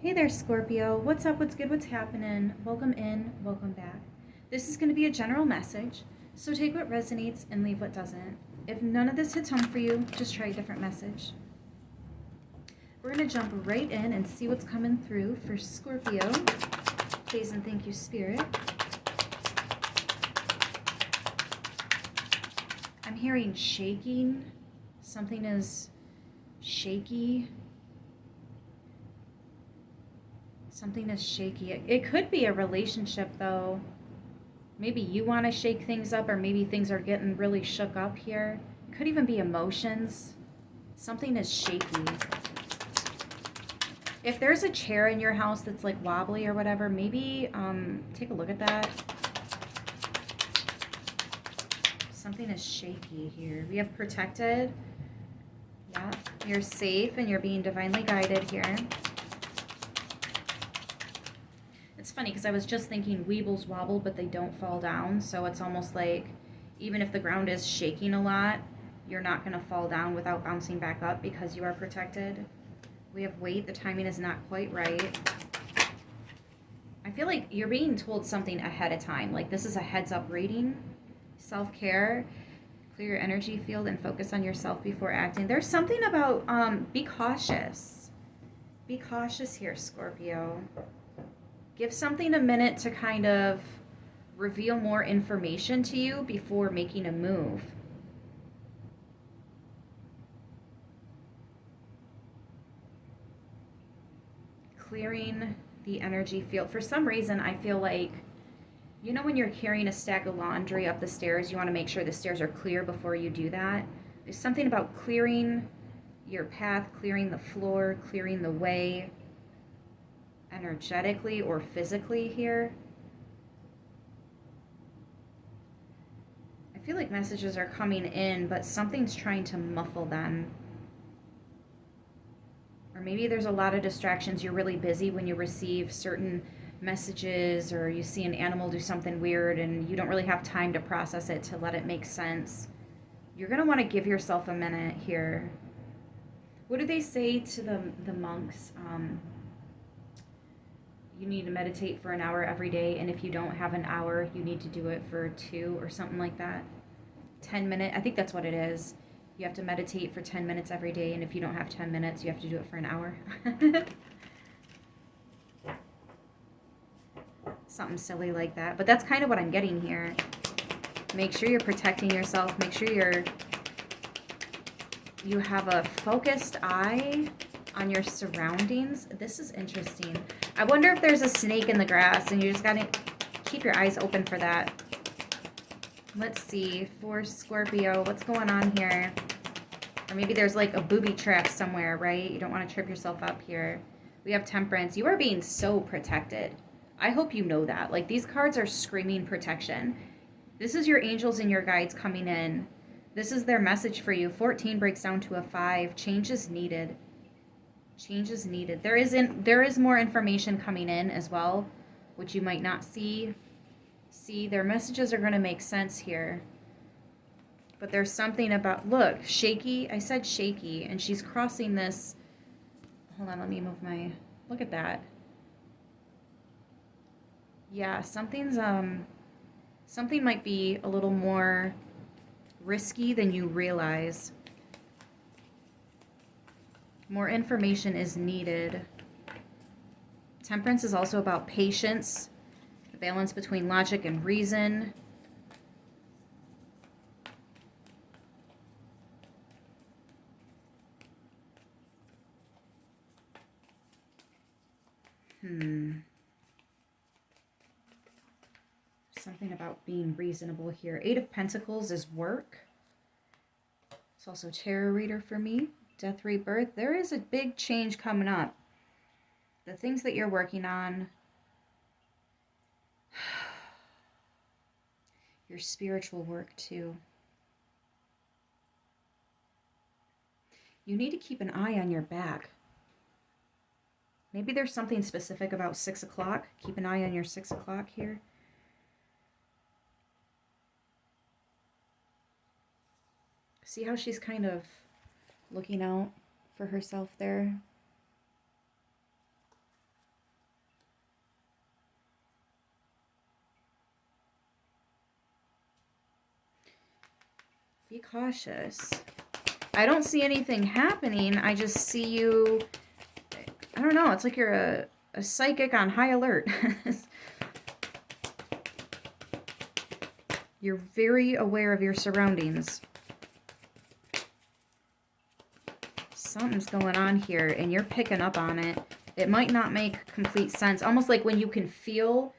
Hey there, Scorpio. What's up? What's good? What's happening? Welcome in, welcome back. This is going to be a general message, so take what resonates and leave what doesn't. If none of this hits home for you, just try a different message. We're going to jump right in and see what's coming through for Scorpio. Please and thank you, Spirit. I'm hearing shaking. Something is shaky. Something is shaky. It could be a relationship, though. Maybe you want to shake things up, or maybe things are getting really shook up here. It could even be emotions. Something is shaky. If there's a chair in your house that's like wobbly or whatever, maybe take a look at that. Something is shaky here. We have protected. Yeah, you're safe and you're being divinely guided here. It's funny because I was just thinking weebles wobble, but they don't fall down. So it's almost like even if the ground is shaking a lot, you're not going to fall down without bouncing back up because you are protected. We have weight. The timing is not quite right. I feel like you're being told something ahead of time. Like this is a heads up reading. Self-care. Clear your energy field and focus on yourself before acting. There's something about be cautious. Be cautious here, Scorpio. Give something a minute to kind of reveal more information to you before making a move. Clearing the energy field. For some reason, I feel like, you know when you're carrying a stack of laundry up the stairs, you want to make sure the stairs are clear before you do that. There's something about clearing your path, clearing the floor, clearing the way, energetically or physically here. I feel like messages are coming in, but something's trying to muffle them. Or maybe there's a lot of distractions. You're really busy when you receive certain messages, or you see an animal do something weird and you don't really have time to process it to let it make sense. You're going to want to give yourself a minute here. What do they say to the monks? You need to meditate for an hour every day, and if you don't have an hour, you need to do it for 2 or something like that. 10 minutes, I think that's what it is. You have to meditate for 10 minutes every day, and if you don't have 10 minutes, you have to do it for an hour. Something silly like that. But that's kind of what I'm getting here. Make sure you're protecting yourself. Make sure you have a focused eye on your surroundings. This is interesting. I wonder if there's a snake in the grass, and you just gotta keep your eyes open for that. Let's see, for Scorpio, what's going on here? Or maybe there's like a booby trap somewhere, right? You don't want to trip yourself up here. We have Temperance. You are being so protected. I hope you know that. Like, these cards are screaming protection. This is your angels and your guides coming in. This is their message for you. 14 breaks down to a 5. Change is needed. Change is needed. There is more information coming in as well, which you might not see. See, their messages are going to make sense here. But there's something about, look, shaky. I said shaky, and she's crossing this. Hold on, let me move my, look at that. Yeah, something might be a little more risky than you realize. More information is needed. Temperance is also about patience, the balance between logic and reason. Something about being reasonable here. 8 of Pentacles is work. It's also tarot reader for me. Death, rebirth. There is a big change coming up. The things that you're working on. Your spiritual work too. You need to keep an eye on your back. Maybe there's something specific about 6 o'clock. Keep an eye on your 6 o'clock here. See how she's kind of looking out for herself there? Be cautious. I don't see anything happening. I just see you, I don't know, it's like you're a psychic on high alert. You're very aware of your surroundings. Something's going on here and you're picking up on it. It might not make complete sense. Almost like when you can feel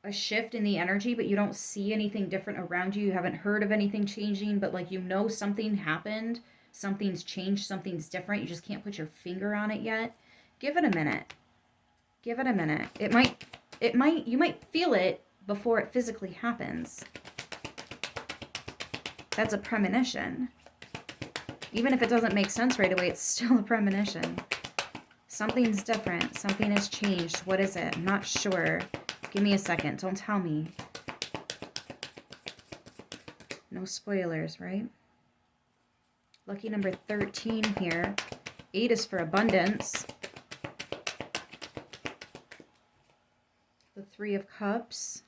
a shift in the energy, but you don't see anything different around you. You haven't heard of anything changing, but like you know something happened. Something's changed. Something's different. You just can't put your finger on it yet. Give it a minute. Give it a minute. You might feel it before it physically happens. That's a premonition. Even if it doesn't make sense right away, it's still a premonition. Something's different. Something has changed. What is it? I'm not sure. Give me a second. Don't tell me. No spoilers, right? Lucky number 13 here. 8 is for abundance. The 3 of Cups.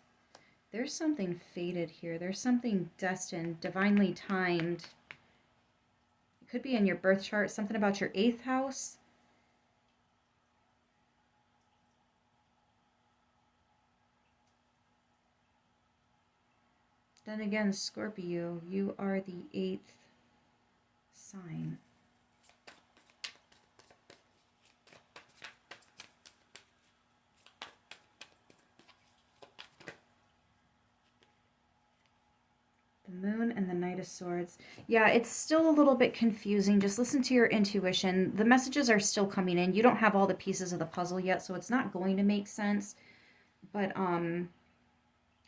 There's something fated here. There's something destined, divinely timed. It could be in your birth chart, something about your 8th house. Then again, Scorpio, you are the 8th sign. The Moon and the Knight of Swords. Yeah, it's still a little bit confusing. Just listen to your intuition. The messages are still coming in. You don't have all the pieces of the puzzle yet, so it's not going to make sense. But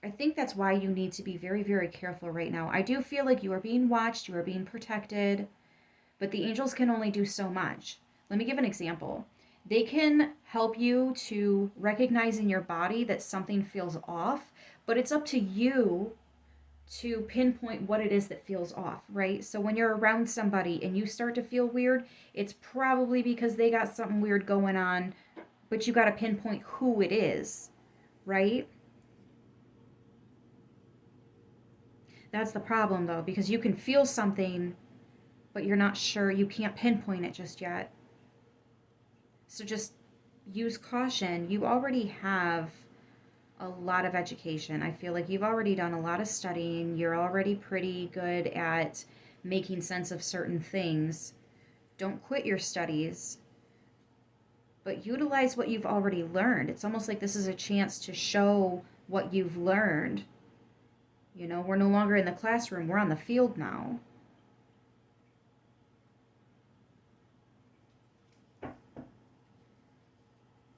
I think that's why you need to be very, very careful right now. I do feel like you are being watched, you are being protected, but the angels can only do so much. Let me give an example. They can help you to recognize in your body that something feels off, but it's up to you to pinpoint what it is that feels off, right? So when you're around somebody and you start to feel weird, it's probably because they got something weird going on, but you got to pinpoint who it is, right? That's the problem though, because you can feel something, but you're not sure, you can't pinpoint it just yet. So just use caution. You already have a lot of education. I feel like you've already done a lot of studying. You're already pretty good at making sense of certain things. Don't quit your studies, but utilize what you've already learned. It's almost like this is a chance to show what you've learned. You know, we're no longer in the classroom, we're on the field now.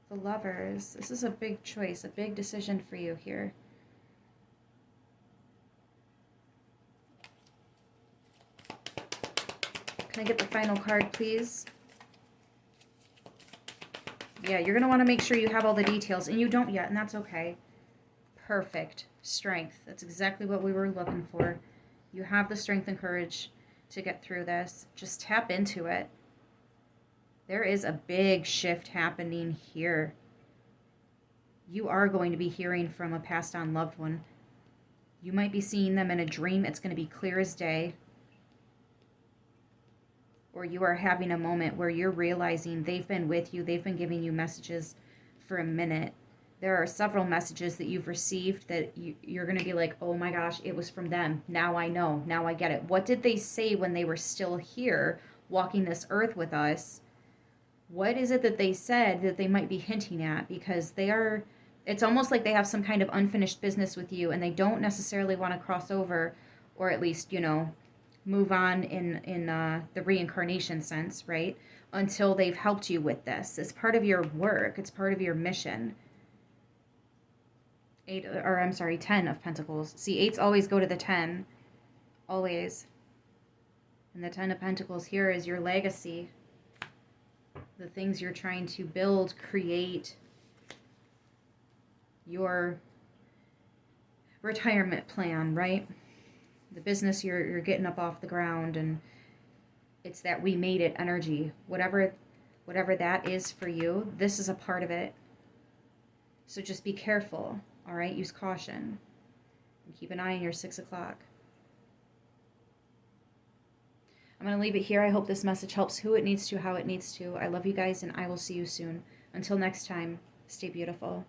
The Lovers. This is a big choice, a big decision for you here. Can I get the final card, please? Yeah, you're going to want to make sure you have all the details, and you don't yet, and that's okay. Perfect. Strength. That's exactly what we were looking for. You have the strength and courage to get through this. Just tap into it. There is a big shift happening here. You are going to be hearing from a passed on loved one. You might be seeing them in a dream. It's going to be clear as day. Or you are having a moment where you're realizing they've been with you. They've been giving you messages for a minute. There are several messages that you've received that you're going to be like, oh my gosh, it was from them. Now I know. Now I get it. What did they say when they were still here walking this earth with us? What is it that they said that they might be hinting at? Because they are, it's almost like they have some kind of unfinished business with you and they don't necessarily want to cross over, or at least, you know, move on in the reincarnation sense, right? Until they've helped you with this. It's part of your work. It's part of your mission. 10 of Pentacles. See, 8s always go to the 10. Always. And the 10 of Pentacles here is your legacy. The things you're trying to build, create, your retirement plan, right? The business you're getting up off the ground, and it's that we made it energy. Whatever that is for you, this is a part of it. So just be careful, all right? Use caution. And keep an eye on your 6 o'clock. I'm going to leave it here. I hope this message helps who it needs to, how it needs to. I love you guys, and I will see you soon. Until next time, stay beautiful.